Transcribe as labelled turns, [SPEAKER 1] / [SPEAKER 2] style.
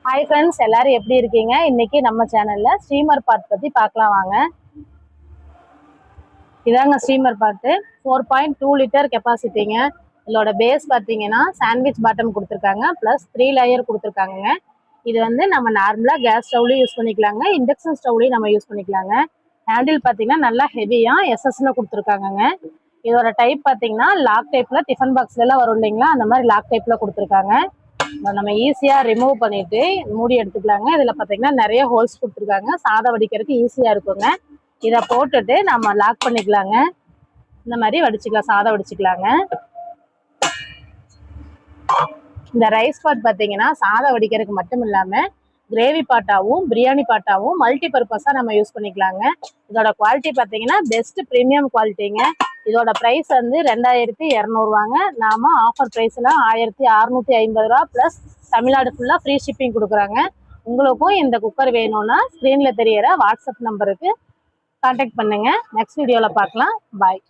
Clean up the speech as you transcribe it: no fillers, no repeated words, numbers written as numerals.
[SPEAKER 1] Hi friends, எல்லாரும் எப்படி இருக்கீங்க? இன்னைக்கு நம்ம சேனல்ல ஸ்டீமர் பாட் பத்தி பார்க்கலாம் வாங்க. இதாங்க ஸ்டீமர் பாட்டு. 4.2 லிட்டர் கெப்பாசிட்டிங்க. இதோட பேஸ் பார்த்தீங்கன்னா சாண்ட்விச் பாட்டம் கொடுத்துருக்காங்க, ப்ளஸ் 3 லேயர் கொடுத்துருக்காங்க. இது வந்து நம்ம நார்மலாக கேஸ் ஸ்டவ்லையும் யூஸ் பண்ணிக்கலாங்க, இண்டக்ஷன் ஸ்டவ்லையும் நம்ம யூஸ் பண்ணிக்கலாங்க. ஹேண்டில் பார்த்தீங்கன்னா நல்லா ஹெவியாக எஸ்எஸ்ல கொடுத்துருக்காங்கங்க. இதோட டைப் பார்த்தீங்கன்னா லாக் டைப்பில் டிஃபன் பாக்ஸ்லாம் வரும் இல்லைங்களா, அந்த மாதிரி லாக் டைப்பில் கொடுத்துருக்காங்க. நம்ம ஈஸியாக ரிமூவ் பண்ணிட்டு மூடி எடுத்துக்கலாங்க. இதில் பார்த்தீங்கன்னா நிறைய ஹோல்ஸ் கொடுத்துருக்காங்க, சாதம் வடிக்கிறதுக்கு ஈஸியாக இருக்குங்க. இதை போட்டுட்டு நம்ம லாக் பண்ணிக்கலாங்க. இந்த மாதிரி வடிச்சுக்கலாம், சாதம் வடிச்சுக்கலாங்க. இந்த ரைஸ் பாட் பார்த்தீங்கன்னா சாதம் வடிக்கிறதுக்கு மட்டும் இல்லாமல் கிரேவி பாட்டாவும் பிரியாணி பாட்டாவும் மல்டி பர்பஸாக நம்ம யூஸ் பண்ணிக்கலாங்க. இதோட குவாலிட்டி பார்த்தீங்கன்னா பெஸ்ட் ப்ரீமியம் குவாலிட்டிங்க. இதோட ப்ரைஸ் வந்து 2200 நாம ஆஃபர் ப்ரைஸில் 1650 ரூபா ப்ளஸ் தமிழ்நாடு ஃபுல்லாக ஃப்ரீ ஷிப்பிங் கொடுக்குறாங்க. உங்களுக்கும் இந்த குக்கர் வேணும்னா ஸ்க்ரீனில் தெரியிற வாட்ஸ்அப் நம்பருக்கு கான்டாக்ட் பண்ணுங்கள். நெக்ஸ்ட் வீடியோவில் பார்க்கலாம். பாய்.